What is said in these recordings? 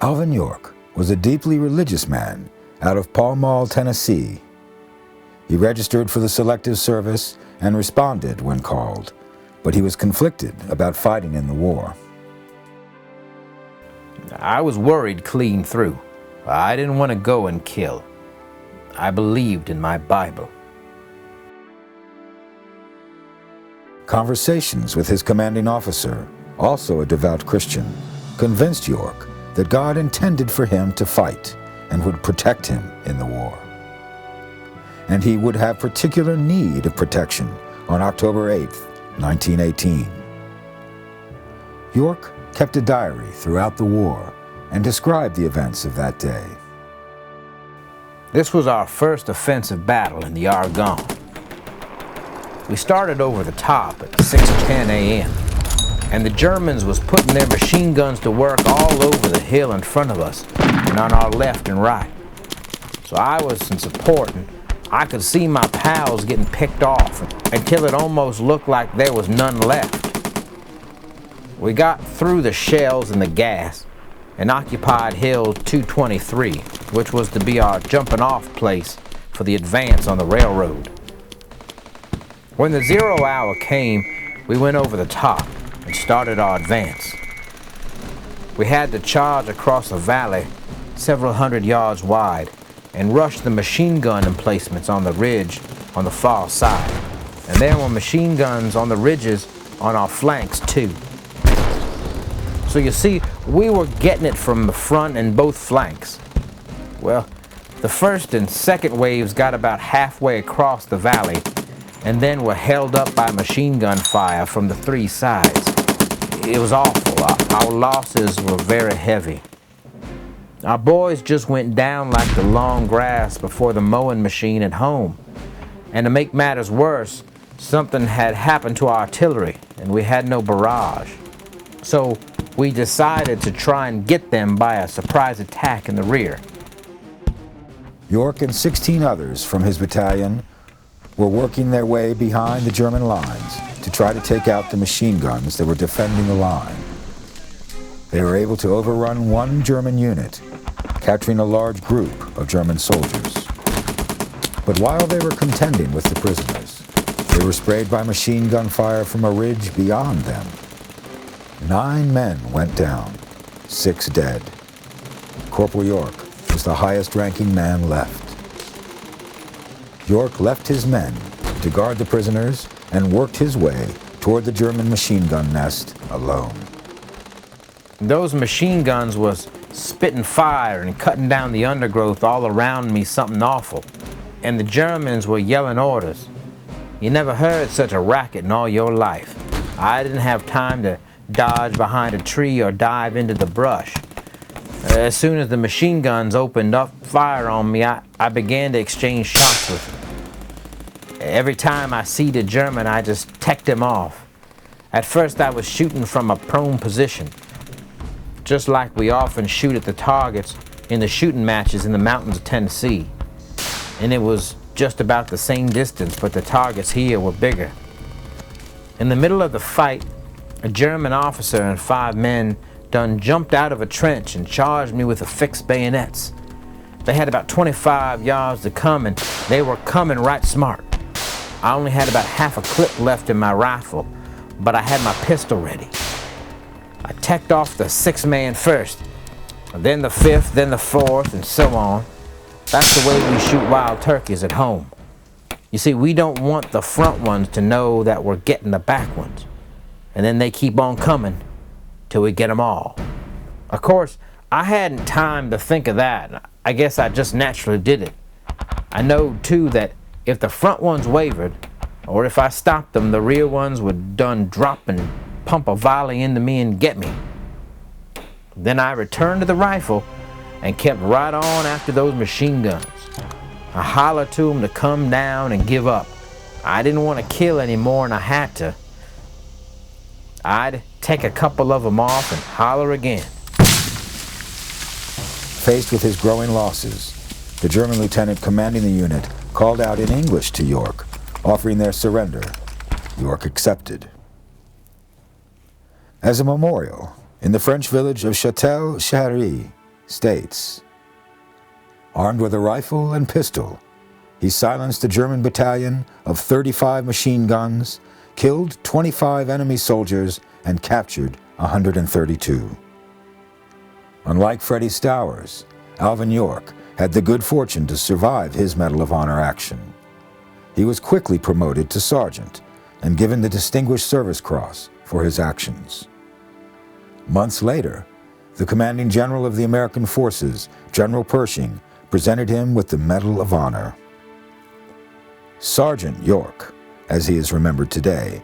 Alvin York was a deeply religious man out of Pall Mall, Tennessee. He registered for the Selective Service and responded when called, but he was conflicted about fighting in the war. I was worried clean through. I didn't want to go and kill. I believed in my Bible. Conversations with his commanding officer, also a devout Christian, convinced York that God intended for him to fight and would protect him in the war. And he would have particular need of protection on October 8, 1918. York kept a diary throughout the war and described the events of that day. This was our first offensive battle in the Argonne. We started over the top at 6:10 a.m. and the Germans was putting their machine guns to work all over the hill in front of us and on our left and right. So I was in support, and I could see my pals getting picked off until it almost looked like there was none left. We got through the shells and the gas and occupied Hill 223, which was to be our jumping off place for the advance on the railroad. When the 0 hour came, we went over the top and started our advance. We had to charge across a valley several hundred yards wide and rush the machine gun emplacements on the ridge on the far side. And there were machine guns on the ridges on our flanks too. So you see, we were getting it from the front and both flanks. Well, the first and second waves got about halfway across the valley and then were held up by machine gun fire from the three sides. It was awful. Our losses were very heavy. Our boys just went down like the long grass before the mowing machine at home. And to make matters worse, something had happened to our artillery and we had no barrage. So we decided to try and get them by a surprise attack in the rear. York and 16 others from his battalion were working their way behind the German lines to try to take out the machine guns that were defending the line. They were able to overrun one German unit, capturing a large group of German soldiers. But while they were contending with the prisoners, they were sprayed by machine gun fire from a ridge beyond them. 9 men went down, 6 dead. Corporal York was the highest-ranking man left. York left his men to guard the prisoners and worked his way toward the German machine gun nest alone. Those machine guns was spitting fire and cutting down the undergrowth all around me something awful. And the Germans were yelling orders. You never heard such a racket in all your life. I didn't have time to dodge behind a tree or dive into the brush. As soon as the machine guns opened up fire on me, I began to exchange shots with them. Every time I see the German, I just teched him off. At first I was shooting from a prone position, just like we often shoot at the targets in the shooting matches in the mountains of Tennessee. And it was just about the same distance, but the targets here were bigger. In the middle of the fight, a German officer and 5 men done jumped out of a trench and charged me with affixed bayonets. They had about 25 yards to come, and they were coming right smart. I only had about half a clip left in my rifle, but I had my pistol ready. I teched off the 6th man first, then the 5th, then the 4th, and so on. That's the way we shoot wild turkeys at home. You see, we don't want the front ones to know that we're getting the back ones, and then they keep on coming till we get them all. Of course, I hadn't time to think of that. I guess I just naturally did it. I know, too, that if the front ones wavered, or if I stopped them, the rear ones would done drop and pump a volley into me and get me. Then I returned to the rifle and kept right on after those machine guns. I hollered to them to come down and give up. I didn't want to kill any more than I had to. I'd take a couple of them off and holler again. Faced with his growing losses, the German lieutenant commanding the unit called out in English to York, offering their surrender. York accepted. As a memorial, in the French village of Château-Chéry, states. Armed with a rifle and pistol, he silenced a German battalion of 35 machine guns, killed 25 enemy soldiers, and captured 132. Unlike Freddie Stowers, Alvin York had the good fortune to survive his Medal of Honor action. He was quickly promoted to sergeant and given the Distinguished Service Cross for his actions. Months later, the commanding general of the American forces, General Pershing, presented him with the Medal of Honor. Sergeant York, as he is remembered today,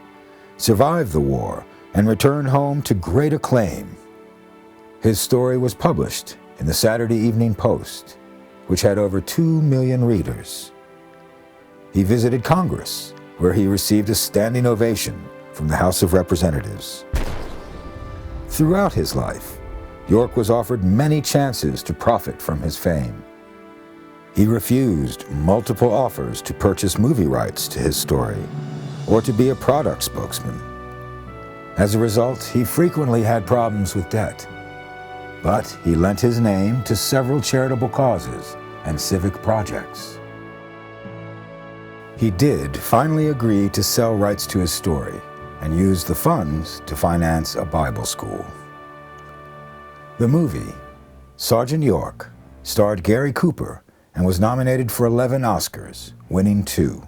survived the war and returned home to great acclaim. His story was published in the Saturday Evening Post, which had over 2 million readers. He visited Congress, where he received a standing ovation from the House of Representatives. Throughout his life, York was offered many chances to profit from his fame. He refused multiple offers to purchase movie rights to his story or to be a product spokesman. As a result, he frequently had problems with debt, but he lent his name to several charitable causes and civic projects. He did finally agree to sell rights to his story and use the funds to finance a Bible school. The movie, Sergeant York, starred Gary Cooper and was nominated for 11 Oscars, winning 2.